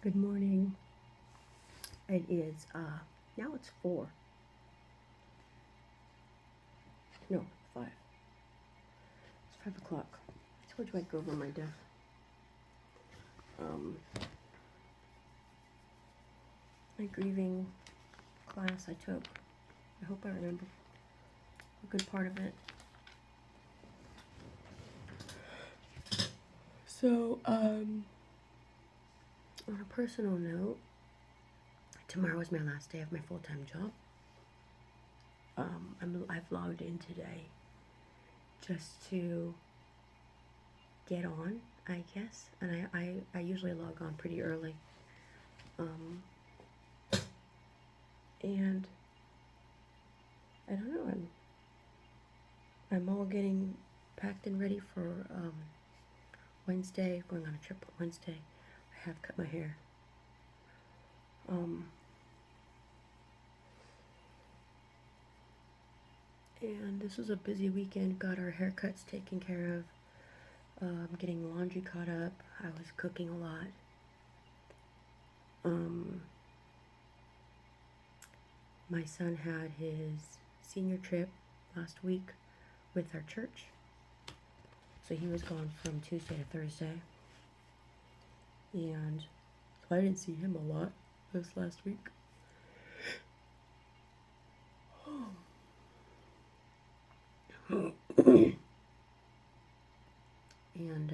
Good morning. It is now it's 4. No, 5. It's 5 o'clock. I told you I'd go over my death. My grieving class I took. I hope I remember a good part of it. So, on a personal note, tomorrow is my last day of my full-time job. I've logged in today just to get on, I guess, and I usually log on pretty early. And I don't know, I'm all getting packed and ready for Wednesday, going on a trip on Wednesday. I have cut my hair. And this was a busy weekend. Got our haircuts taken care of. Getting laundry caught up. I was cooking a lot. My son had his senior trip last week with our church. So he was gone from Tuesday to Thursday. And so I didn't see him a lot this last week. And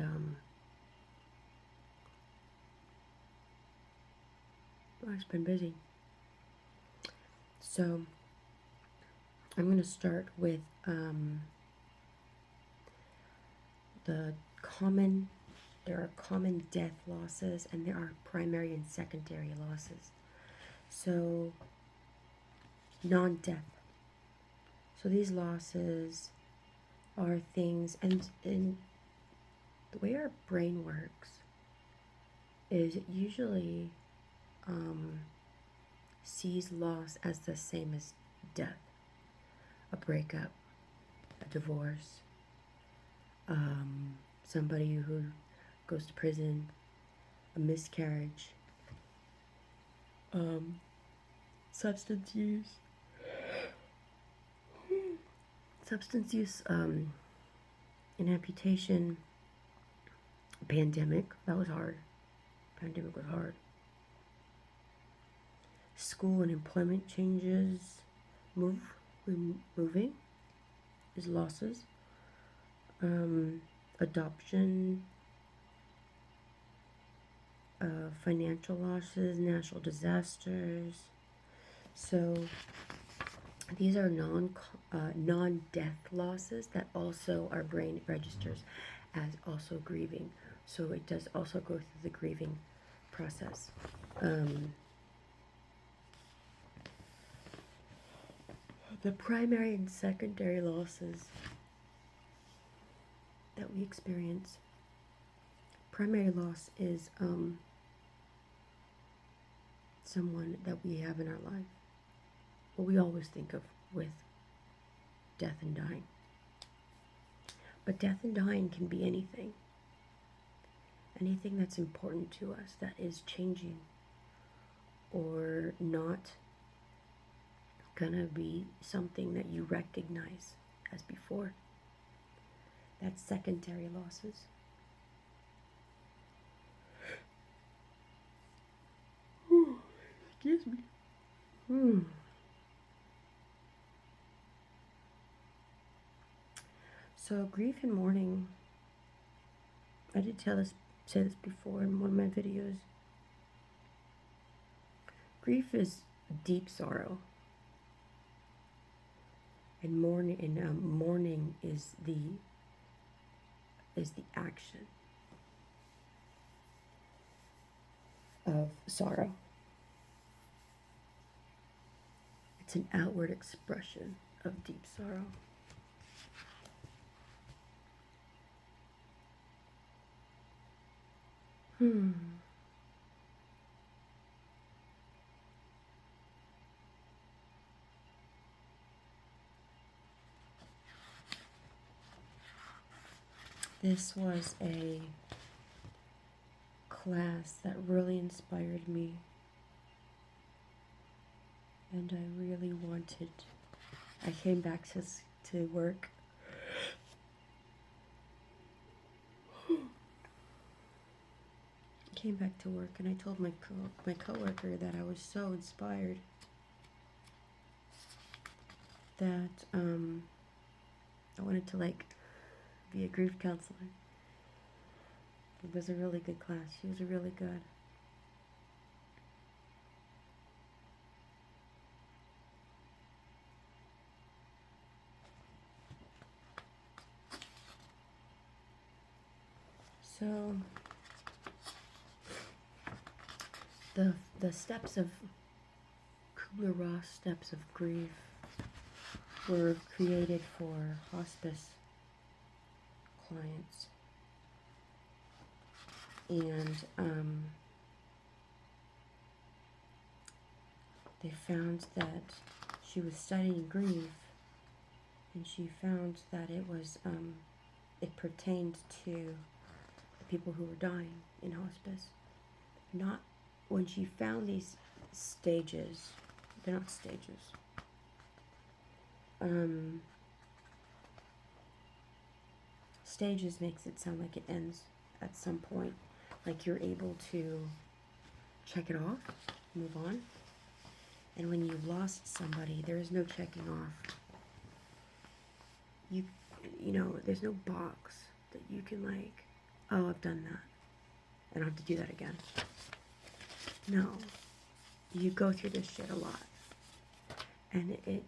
I've been busy. So I'm going to start with there are common death losses and there are primary and secondary losses. So non-death. So these losses are things, and the way our brain works is it usually sees loss as the same as death. A breakup, a divorce, somebody who goes to prison, a miscarriage, substance use, an amputation, pandemic. That was hard. Pandemic was hard. School and employment changes, moving is losses. Adoption, financial losses, natural disasters. So these are non-death losses that also our brain registers as also grieving. So it does also go through the grieving process. The primary and secondary losses that we experience. Primary loss is someone that we have in our life. What we always think of with death and dying. But death and dying can be anything. Anything that's important to us that is changing or not gonna be something that you recognize as before. That's secondary losses. Excuse me. So grief and mourning, I did say this before in one of my videos. Grief is deep sorrow, and mourning is the action of sorrow. It's an outward expression of deep sorrow. This was a class that really inspired me, and I really wanted. I came back to work. Came back to work, and I told my coworker that I was so inspired that I wanted to be a grief counselor. It was a really good class. She was really good. So the steps of Kubler-Ross steps of grief were created for hospice clients, and they found that she was studying grief, and she found that it pertained to the people who were dying in hospice. Not when she found these stages, they're not stages. Stages makes it sound like it ends at some point, like you're able to check it off, move on. And when you've lost somebody, there is no checking off. You know, there's no box that you can oh, I've done that. I don't have to do that again. No. You go through this shit a lot. And it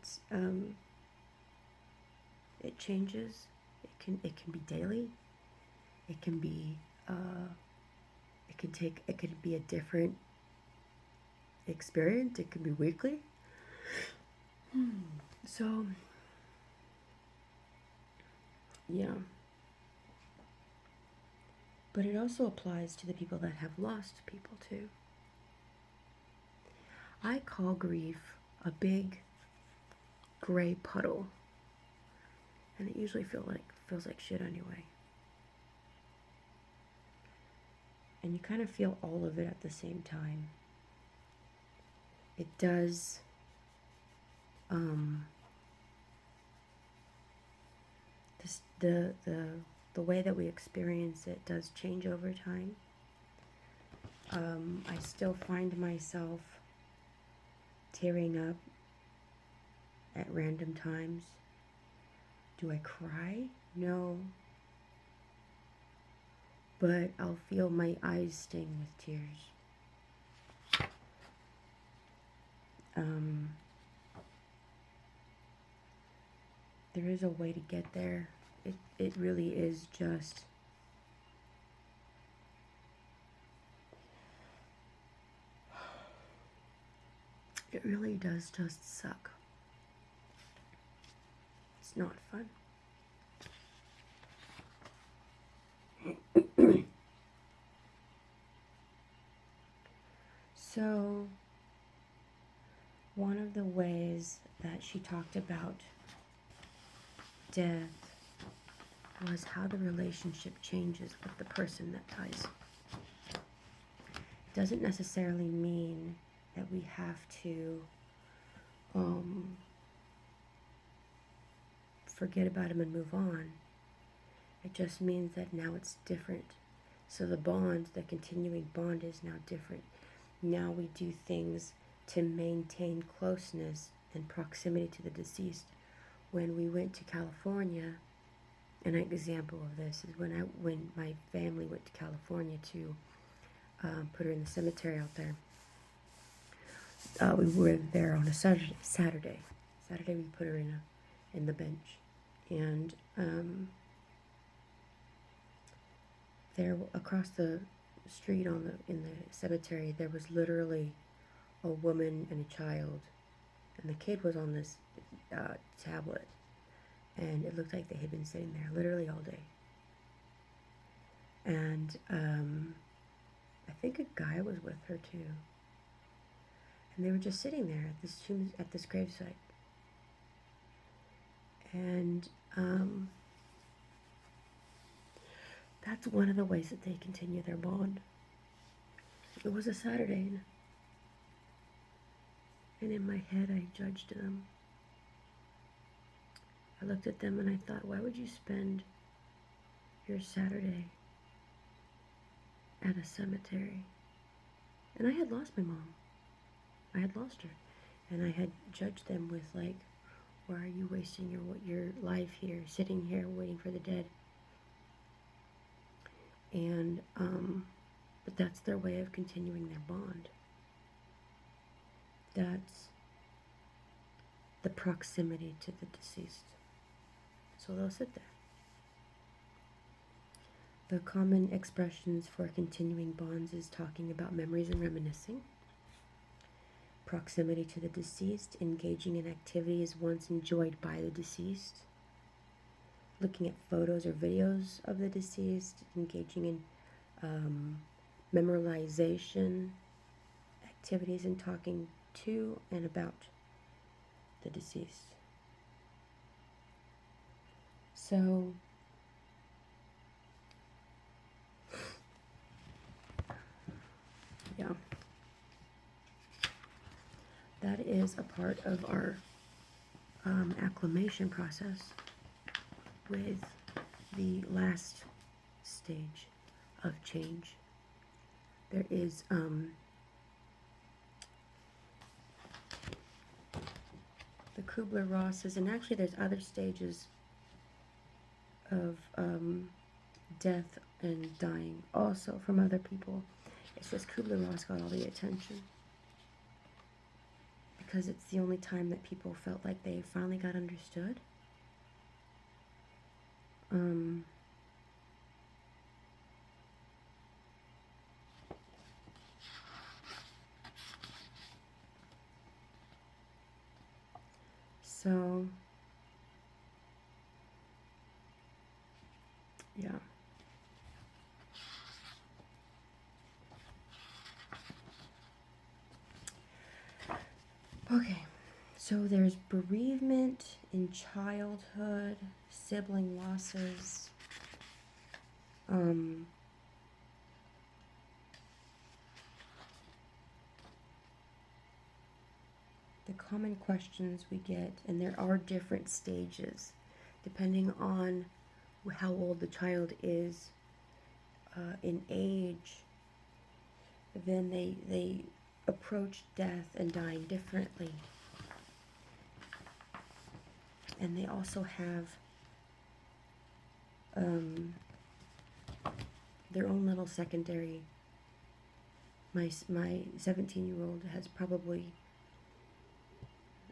changes. It can be daily. It can be it could be a different experience. It can be weekly. So yeah. But it also applies to the people that have lost people too. I call grief a big gray puddle, and it usually feels like shit anyway. And you kind of feel all of it at the same time. It does the way that we experience it does change over time. I still find myself tearing up at random times. Do I cry? No. But I'll feel my eyes sting with tears. There is a way to get there. It really is just it really does just suck. It's not fun. So one of the ways that she talked about death was how the relationship changes with the person that dies. It doesn't necessarily mean that we have to forget about him and move on. It just means that now it's different. So the continuing bond is now different. Now we do things to maintain closeness and proximity to the deceased. When we went to California, an example of this is when my family went to California to put her in the cemetery out there. We were there on a Saturday. Saturday we put her in the bench, and there across the street in the cemetery there was literally a woman and a child, and the kid was on this tablet, and it looked like they had been sitting there literally all day. And I think a guy was with her too, and they were just sitting there at this gravesite. And that's one of the ways that they continue their bond. It was a Saturday, and in my head I judged them. I looked at them and I thought, why would you spend your Saturday at a cemetery? And I had lost my mom. I had lost her. And I had judged them with, like, why are you wasting your life here, sitting here waiting for the dead? And, but that's their way of continuing their bond. That's the proximity to the deceased. So they'll sit there. The common expressions for continuing bonds is talking about memories and reminiscing. Proximity to the deceased, engaging in activities once enjoyed by the deceased. Looking at photos or videos of the deceased, engaging in memorization activities and talking to and about the deceased. So, yeah, that is a part of our acclimation process with the last stage of change. There is the Kubler-Rosses, and actually there's other stages of death and dying also from other people. It's just Kubler-Ross got all the attention because it's the only time that people felt like they finally got understood. So, yeah. Okay, so there's bereavement in childhood, sibling losses, the common questions we get, and there are different stages depending on how old the child is in age. Then they approach death and dying differently. And they also have their own little secondary. My 17-year-old has probably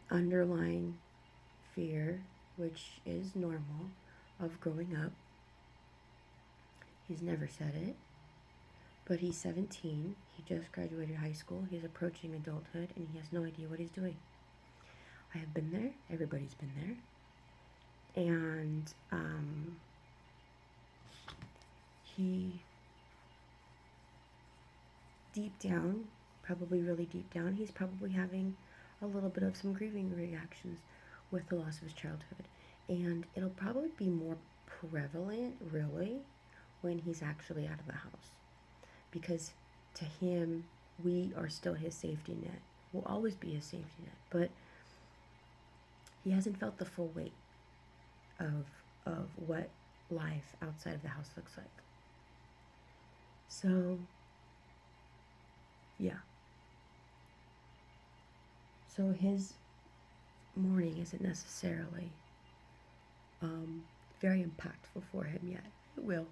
underlying fear, which is normal, of growing up. He's never said it, but he's 17. He just graduated high school. He's approaching adulthood, and he has no idea what he's doing. I have been there. Everybody's been there. And he, deep down, probably really deep down, he's probably having a little bit of some grieving reactions with the loss of his childhood. And it'll probably be more prevalent, really, when he's actually out of the house. Because to him, we are still his safety net. We'll always be his safety net. But he hasn't felt the full weight of what life outside of the house looks like. So, yeah. So his mourning isn't necessarily very impactful for him yet. It will.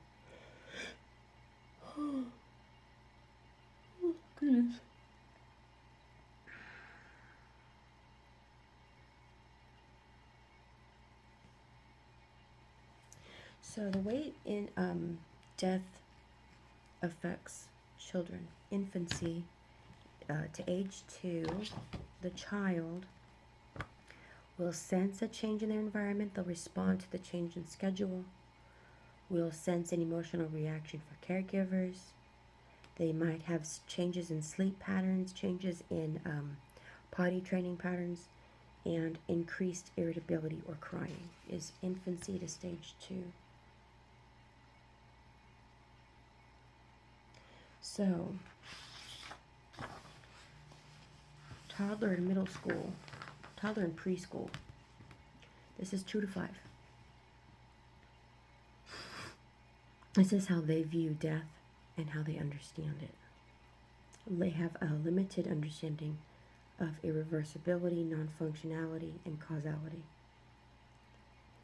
Oh, goodness. So the way in death affects children, infancy to age 2, the child will sense a change in their environment. They'll respond to the change in schedule. Will sense an emotional reaction for caregivers. They might have changes in sleep patterns, changes in potty training patterns, and increased irritability or crying is infancy to stage 2. So, toddler in middle school, toddler in preschool. This is 2 to 5. This is how they view death and how they understand it. They have a limited understanding of irreversibility, non-functionality, and causality.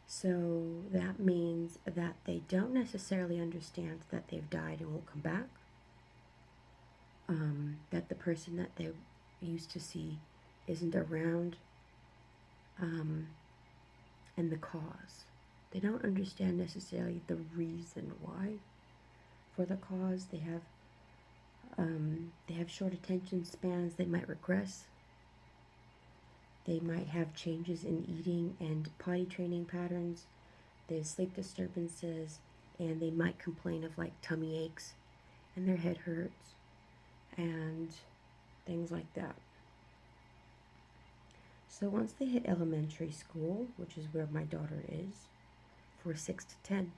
So that means that they don't necessarily understand that they've died and won't come back. That the person that they used to see isn't around, and the cause. They don't understand necessarily the reason why for the cause. They have short attention spans. They might regress. They might have changes in eating and potty training patterns. They have sleep disturbances, and they might complain of like tummy aches and their head hurts and things like that. So once they hit elementary school, which is where my daughter is, for 6 to 10.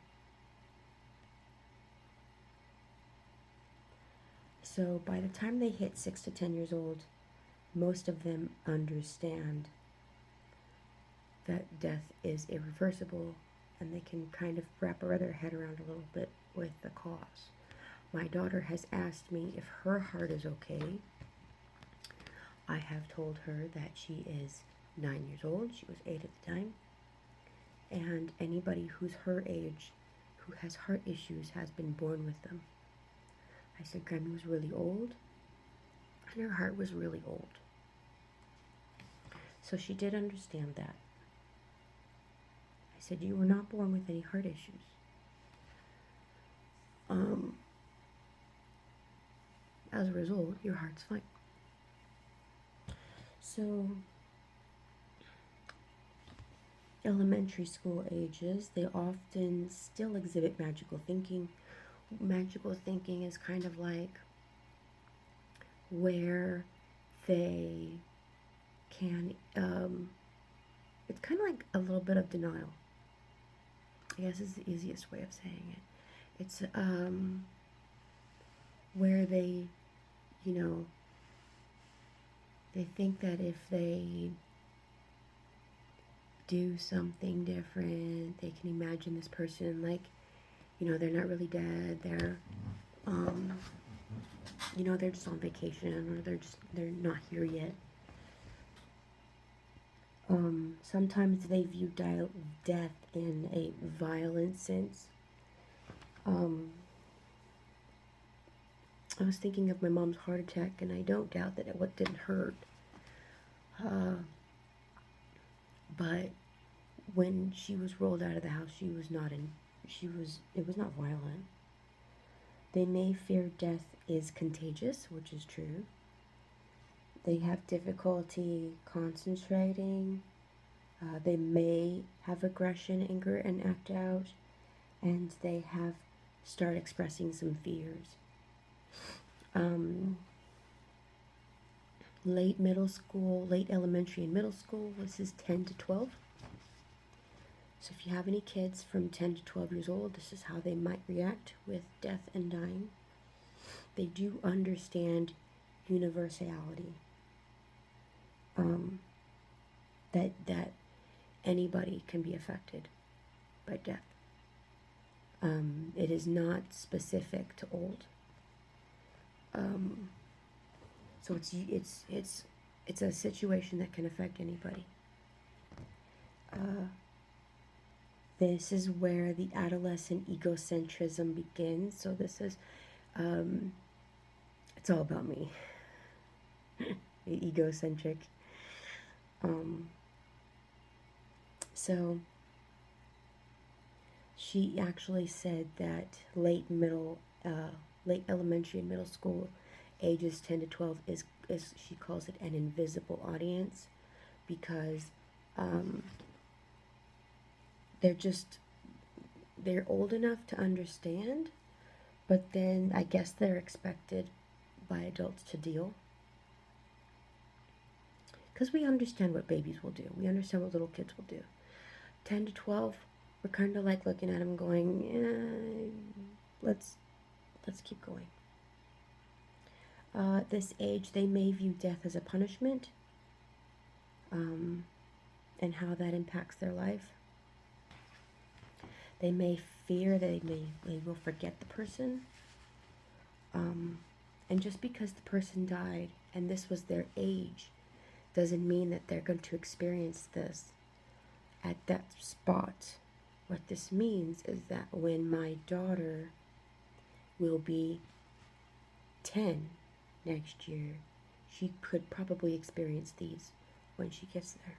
So by the time they hit 6 to 10 years old, most of them understand that death is irreversible, and they can kind of wrap their head around a little bit with the cause. My daughter has asked me if her heart is okay. I have told her that she is 9 years old. She was 8 at the time. And anybody who's her age who has heart issues has been born with them. I said Grammy was really old, and her heart was really old. So she did understand that. I said, you were not born with any heart issues. As a result, your heart's fine. So, elementary school ages, they often still exhibit magical thinking. Magical thinking is kind of like where they can, it's kind of like a little bit of denial. I guess is the easiest way of saying it. It's where they, they think that if they do something different, they can imagine this person like, they're not really dead. They're, they're just on vacation, or they're not here yet. Sometimes they view death in a violent sense. I was thinking of my mom's heart attack, and I don't doubt that it didn't hurt. But when she was rolled out of the house, it was not violent. They may fear death is contagious, which is true. They have difficulty concentrating. They may have aggression, anger, and act out. And they start expressing some fears. Late elementary and middle school, this is 10 to 12. So if you have any kids from 10 to 12 years old, this is how they might react with death and dying. They do understand universality. That anybody can be affected by death. It is not specific to old. So it's a situation that can affect anybody. This is where the adolescent egocentrism begins. So this is, it's all about me. Egocentric. So she actually said that late elementary and middle school ages 10 to 12 is she calls it an invisible audience, because they're old enough to understand, but then I guess they're expected by adults to deal. Because we understand what babies will do. We understand what little kids will do. 10 to 12, we're kind of like looking at them going, let's keep going. This age, they may view death as a punishment. and how that impacts their life. They may fear they will forget the person. And just because the person died and this was their age doesn't mean that they're going to experience this at that spot. What this means is that when my daughter will be 10 next year, she could probably experience these when she gets there.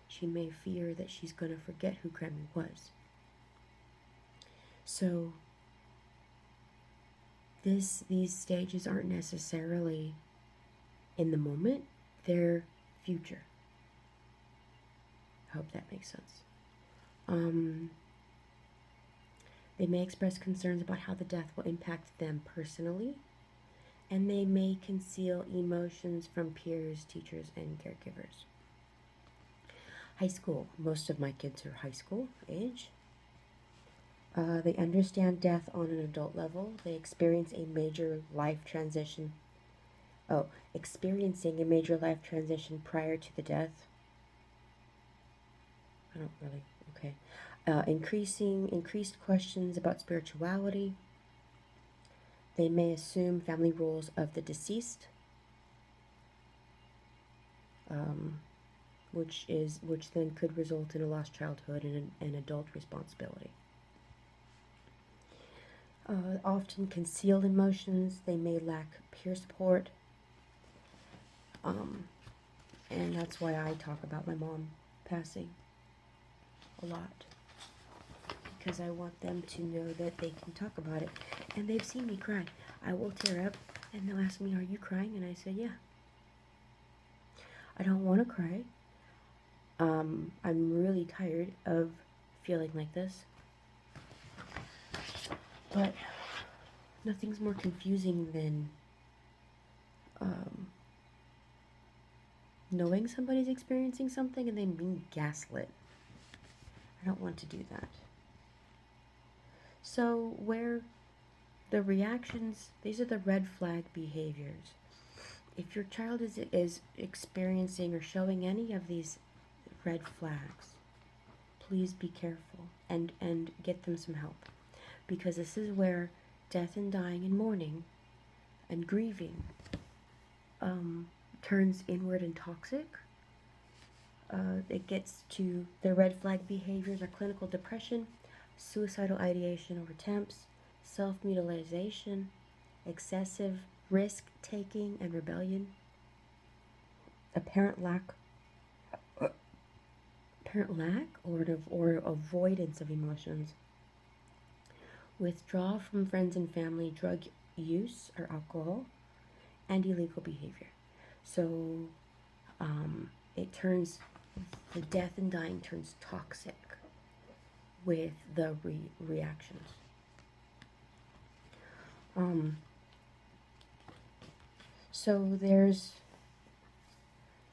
She may fear that she's going to forget who Grammy was. So these stages aren't necessarily in the moment, they're future. I hope that makes sense. They may express concerns about how the death will impact them personally, and they may conceal emotions from peers, teachers, and caregivers. High school. Most of my kids are high school age. They understand death on an adult level. They experience a major life transition. Experiencing a major life transition prior to the death. I don't really, okay. Increased questions about spirituality. They may assume family roles of the deceased, which then could result in a lost childhood and an adult responsibility. Often concealed emotions. They may lack peer support. And that's why I talk about my mom passing a lot. Because I want them to know that they can talk about it. And they've seen me cry. I will tear up and they'll ask me, "Are you crying?" And I say, "Yeah." I don't want to cry. I'm really tired of feeling like this. But nothing's more confusing than knowing somebody's experiencing something and then being gaslit. I don't want to do that. So where the reactions, these are the red flag behaviors. If your child is experiencing or showing any of these red flags, please be careful and get them some help. Because this is where death and dying and mourning and grieving turns inward and toxic. It gets to the red flag behaviors are clinical depression, suicidal ideation over attempts, self-mutilation, excessive risk-taking and rebellion, apparent lack or avoidance of emotions, withdrawal from friends and family, drug use or alcohol, and illegal behavior. So the death and dying turns toxic with the reactions. So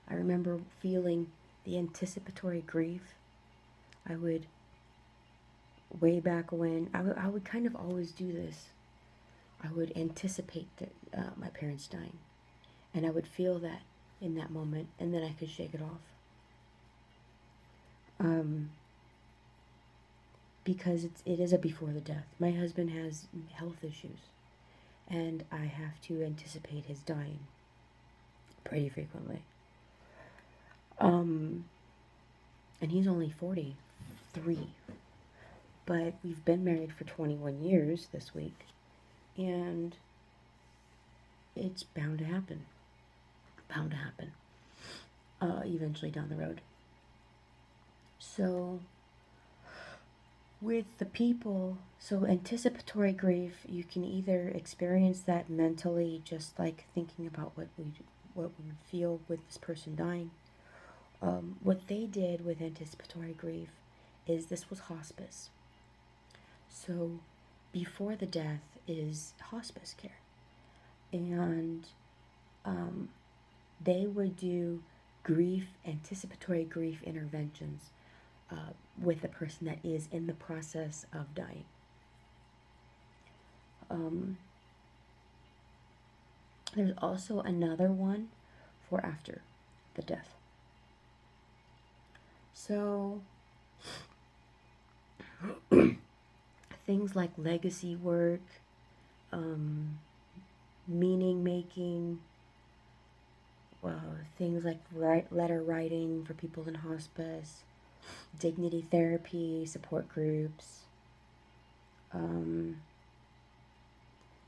I remember feeling the anticipatory grief. I would, way back when, I would kind of always do this. I would anticipate my parents dying. And I would feel that in that moment, and then I could shake it off. Because it is a before the death. My husband has health issues, and I have to anticipate his dying pretty frequently. And he's only 43, but we've been married for 21 years this week, and it's bound to happen. Eventually down the road. So with the people, so anticipatory grief, you can either experience that mentally, just like thinking about what we would feel with this person dying. What they did with anticipatory grief is this was hospice. So before the death is hospice care. And they would do anticipatory grief interventions with the person that is in the process of dying. There's also another one for after the death. So, things like legacy work, meaning making, things like letter writing for people in hospice, dignity therapy, support groups,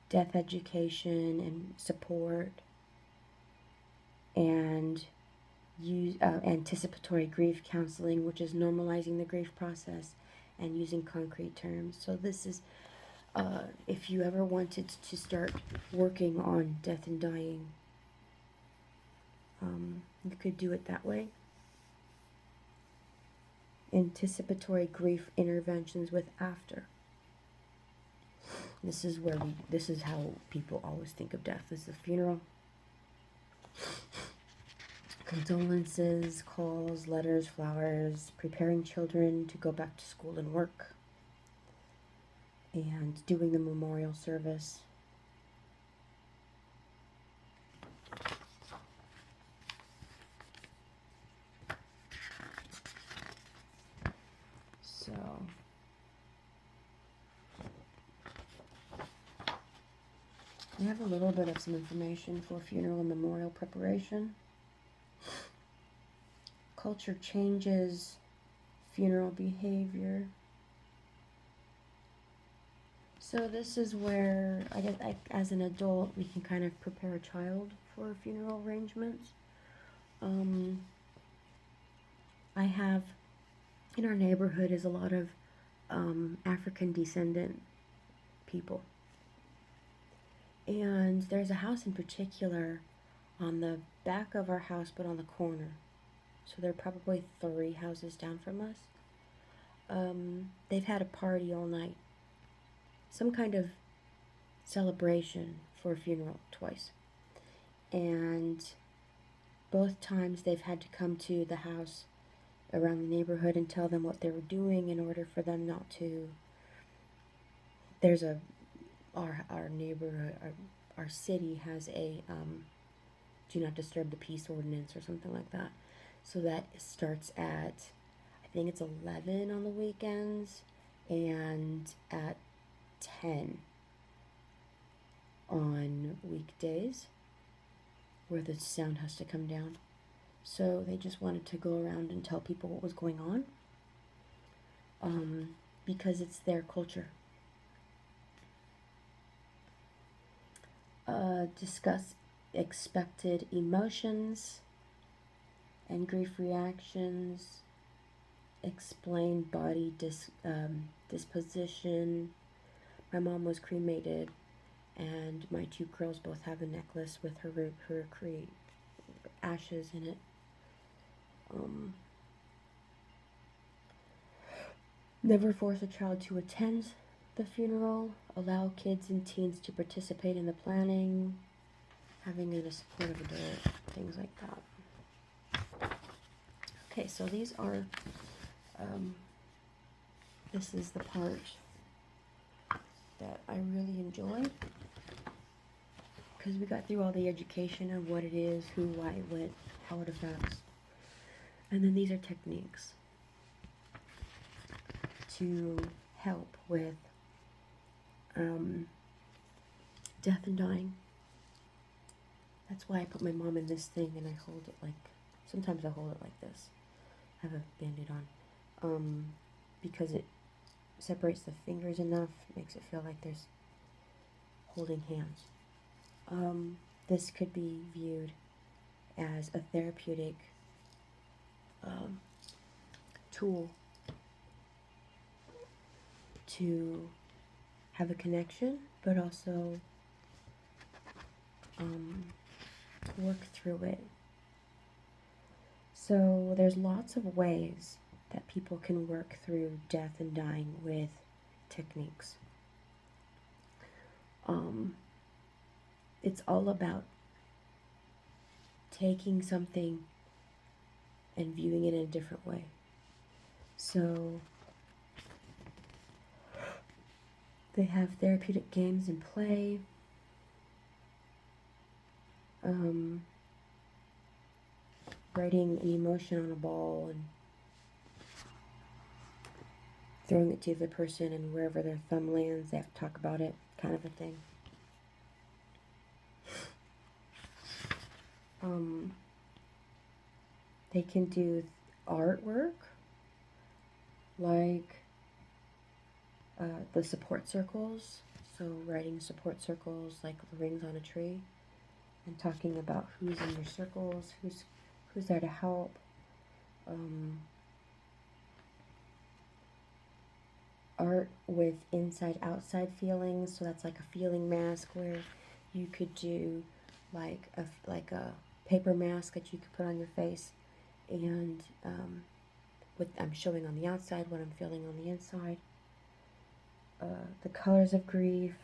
death education and support, and anticipatory grief counseling, which is normalizing the grief process and using concrete terms. So this is, if you ever wanted to start working on death and dying, you could do it that way. Anticipatory grief interventions with after. This is how people always think of death, as the funeral. Condolences, calls, letters, flowers, preparing children to go back to school and work, and doing the memorial service. So, I have a little bit of some information for funeral and memorial preparation. Culture changes funeral behavior. So this is where, I guess, as an adult, we can kind of prepare a child for funeral arrangements. I have, in our neighborhood, is a lot of African descendant people. And there's a house in particular on the back of our house, but on the corner. So they're probably 3 houses down from us. They've had a party all night. Some kind of celebration for a funeral twice. And both times they've had to come to the house around the neighborhood and tell them what they were doing in order for them not to. There's our neighborhood, our city has a do not disturb the peace ordinance or something like that. So that starts at, I think it's 11 on the weekends and at 10 on weekdays, where the sound has to come down. So they just wanted to go around and tell people what was going on, because it's their culture. Discuss expected emotions and grief reactions. Explain body disposition. My mom was cremated, and my 2 girls both have a necklace with her ashes in it. Never force a child to attend the funeral. Allow kids and teens to participate in the planning. Having a supportive adult, things like that. Okay, so these are, this is the part that I really enjoyed, because we got through all the education of what it is, who, why, what, how it affects. And then these are techniques to help with death and dying. That's why I put my mom in this thing, and I hold it like, sometimes I hold it like this. I have a Band-Aid on, because it separates the fingers enough, makes it feel like there's holding hands. This could be viewed as a therapeutic tool to have a connection, but also work through it. So there's lots of ways that people can work through death and dying with techniques. It's all about taking something and viewing it in a different way. So they have therapeutic games and play. Writing an emotion on a ball and throwing it to the person, and wherever their thumb lands, they have to talk about it, kind of a thing. They can do artwork, like the support circles. So writing support circles like the rings on a tree, and talking about who's in your circles, who's there to help. Art with inside-outside feelings. So that's like a feeling mask, where you could do like a paper mask that you could put on your face, and I'm showing on the outside what I'm feeling on the inside. The colors of grief.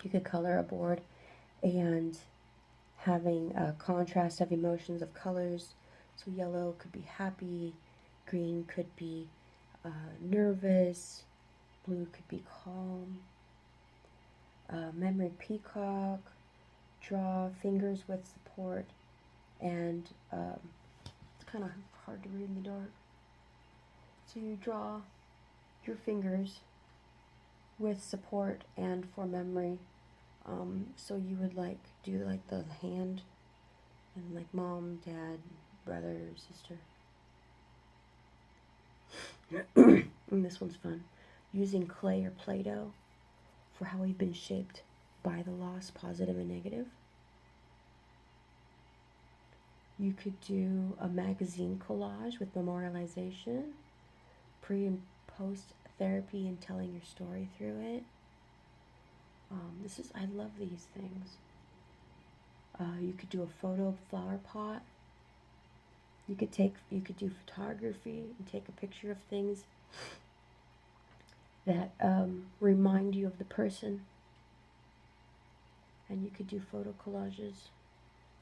You could color a board, and having a contrast of emotions of colors. So yellow could be happy, green could be nervous, blue could be calm. Memory peacock, draw fingers with support, and it's kind of hard to read in the dark. So you draw your fingers with support and for memory. So you would like do like the hand, and like mom, dad, brother, sister. And this one's fun. Using clay or Play-Doh for how we've been shaped by the loss, positive and negative. You could do a magazine collage with memorialization, pre and post therapy, and telling your story through it. I love these things. You could do a photo flower pot. You could do photography and take a picture of things that remind you of the person. And you could do photo collages,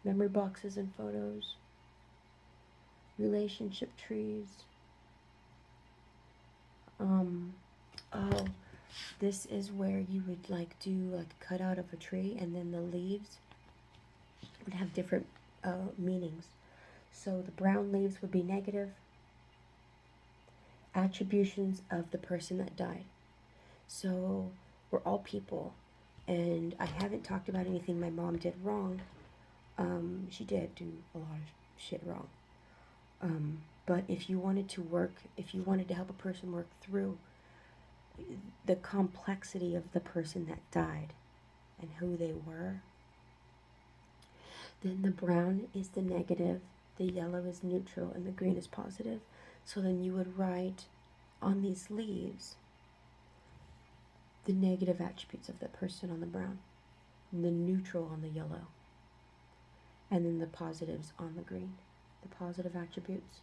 memory boxes and photos, relationship trees. This is where you would like do like a cutout of a tree, and then the leaves would have different meanings. So the brown leaves would be negative attributions of the person that died. So we're all people, and I haven't talked about anything my mom did wrong. She did do a lot of shit wrong. But if you wanted to help a person work through the complexity of the person that died and who they were, then the brown is the negative, the yellow is neutral, and the green is positive. So then you would write on these leaves the negative attributes of the person on the brown, and the neutral on the yellow, and then the positives on the green, the positive attributes.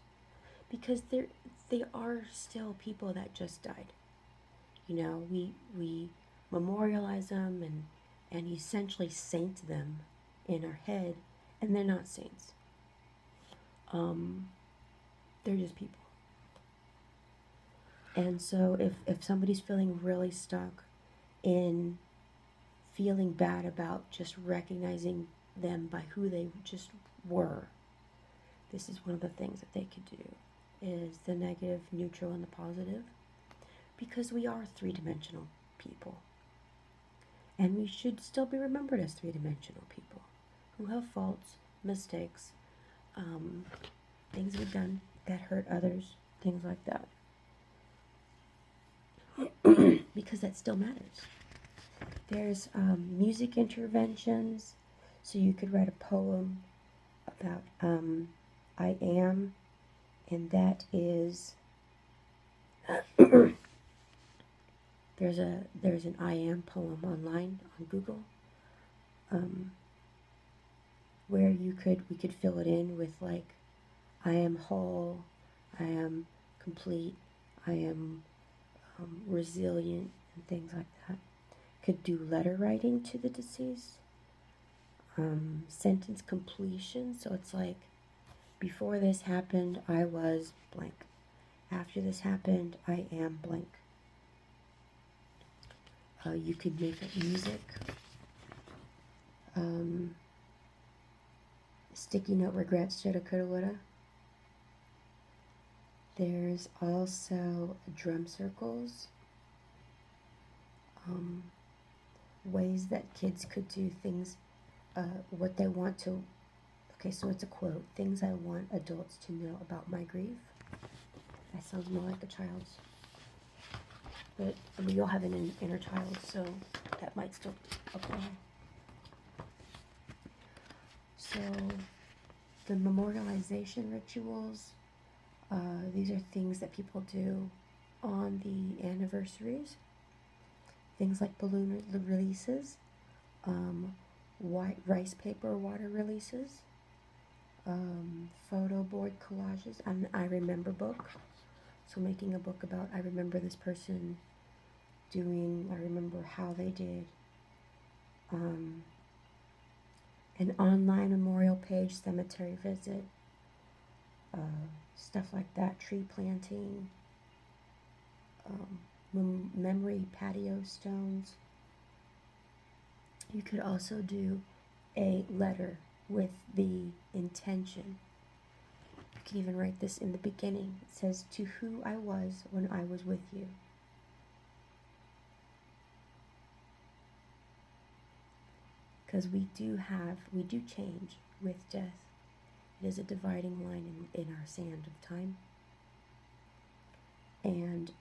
Because they are still people that just died. You know, we memorialize them and essentially saint them in our head, and they're not saints. They're just people. And so if somebody's feeling really stuck in feeling bad about just recognizing them by who they just were, this is one of the things that they could do, is the negative, neutral, and the positive. Because we are three-dimensional people. And we should still be remembered as three-dimensional people who have faults, mistakes, things we've done that hurt others, things like that. Because that still matters. There's music interventions. So you could write a poem about I am, and that is there's an I am poem online on Google, where we could fill it in with like I am whole, I am complete, I am resilient, and things like that. Could do letter writing to the deceased, sentence completion. So it's like, before this happened, I was blank. After this happened, I am blank. You could make up music. Sticky note regrets, shoulda, coulda, woulda. There's also drum circles, ways that kids could do things, what they want to. Okay, so it's a quote: "Things I want adults to know about my grief." That sounds more like a child's, but we all have an inner child, so that might still apply. So the memorialization rituals, these are things that people do on the anniversaries. Things like balloon releases, white rice paper water releases, photo board collages, an I remember book. So making a book about I remember this person doing, I remember how they did. An online memorial page, cemetery visit, stuff like that, tree planting, memory patio stones. You could also do a letter with the intention. You can even write this in the beginning. It says, "To who I was when I was with you." Because we do change with death. It is a dividing line in our sand of time. And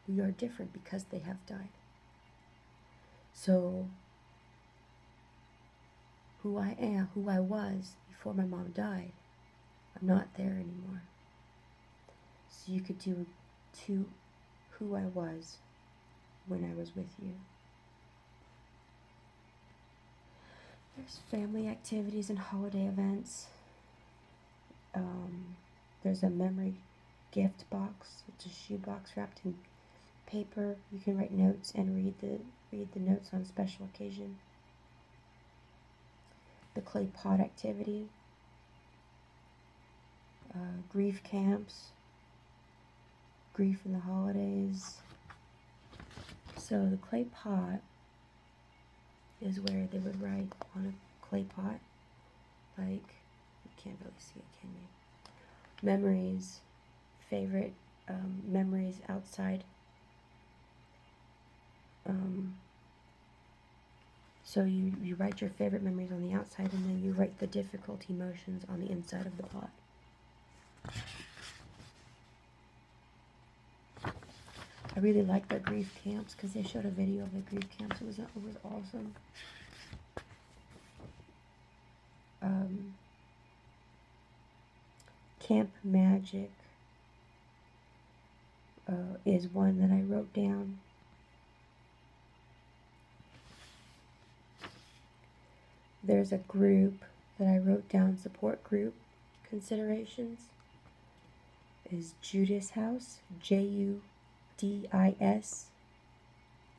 we are different because they have died. So who I am, who I was before my mom died, I'm not there anymore. So you could do to who I was when I was with you. There's family activities and holiday events. There's a memory gift box. It's a shoebox wrapped in paper. You can write notes and read the notes on special occasion. The clay pot activity. Grief camps. Grief in the holidays. So the clay pot is where they would write on a clay pot, like, you can't really see it, can you? Memories, favorite memories outside. So you write your favorite memories on the outside, and then you write the difficult emotions on the inside of the pot. I really like the grief camps because they showed a video of the grief camps. It was awesome. Camp Magic is one that I wrote down. There's a group that I wrote down, support group considerations, is Judas House, JUDIS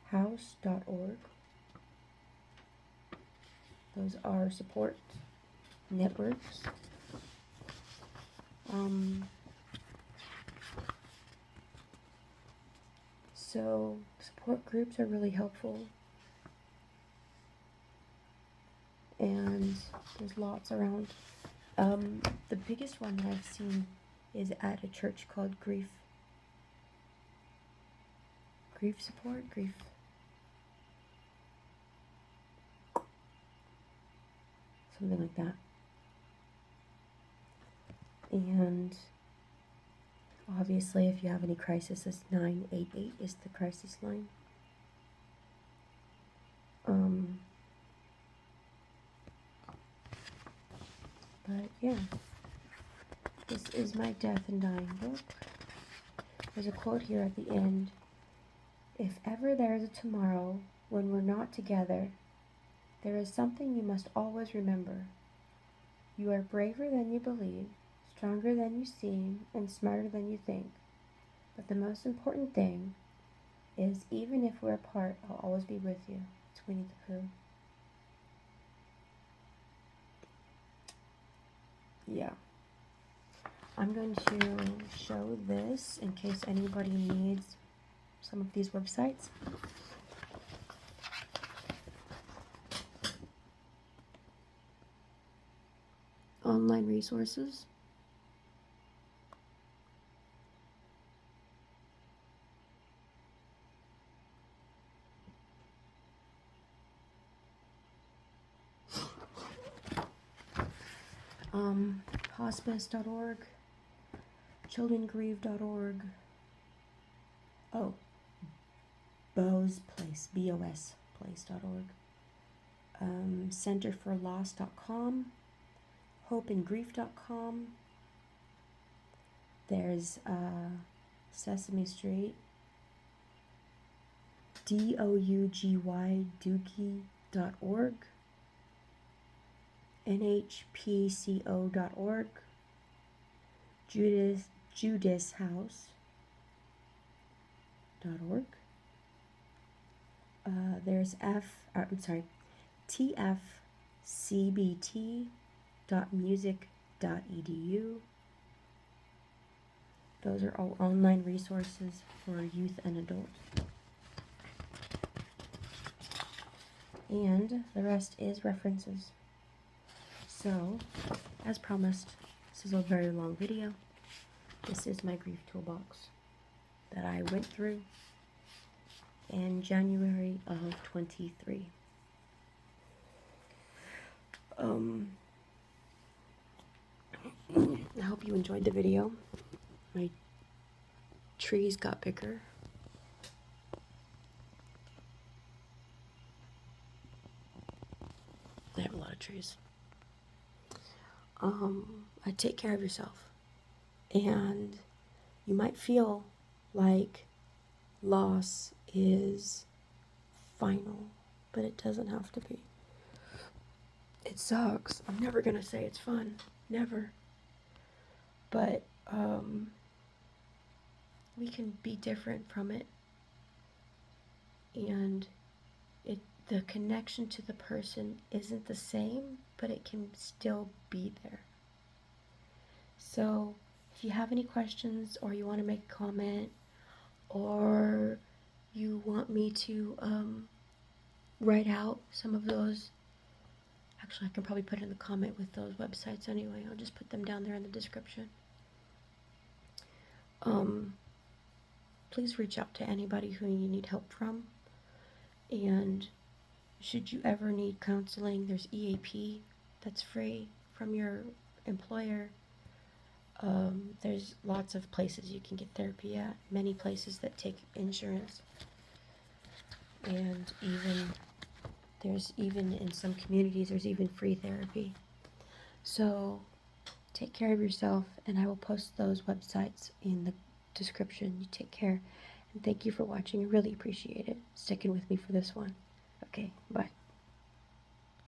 house.org. Those are support networks. So support groups are really helpful. And there's lots around. The biggest one that I've seen is at a church called Grief Support, something like that. And obviously, if you have any crisis, this 988 is the crisis line. But yeah, this is my death and dying book. There's a quote here at the end. "If ever there is a tomorrow when we're not together, there is something you must always remember. You are braver than you believe, stronger than you seem, and smarter than you think. But the most important thing is, even if we're apart, I'll always be with you." It's Winnie the Pooh. Yeah. I'm going to show this in case anybody needs some of these websites. Online resources. Hospice.org, childrengrieve.org, oh, Bo's Place, BOS Place.org, centerforloss.com, hopeandgrief.com. There's Sesame Street, DOUGY Dookie.org, NHPCO.org, JudasHouse.org. There's tfcbt.music.edu. Those are all online resources for youth and adults. And the rest is references. So, as promised, this is a very long video. This is my grief toolbox that I went through in January of 23. I hope you enjoyed the video. My trees got bigger. I have a lot of trees. Take care of yourself. And you might feel like loss is final, but it doesn't have to be. It sucks. I'm never gonna say it's fun. Never. But we can be different from it. And the connection to the person isn't the same, but it can still be there. So if you have any questions, or you want to make a comment, or you want me to write out some of those, actually I can probably put in the comment with those websites anyway. I'll just put them down there in the description. Please reach out to anybody who you need help from. And should you ever need counseling, there's EAP that's free from your employer. There's lots of places you can get therapy at, many places that take insurance. And there's even in some communities, there's even free therapy. So take care of yourself, and I will post those websites in the description. You take care, and thank you for watching. I really appreciate it. Sticking with me for this one. Okay, bye.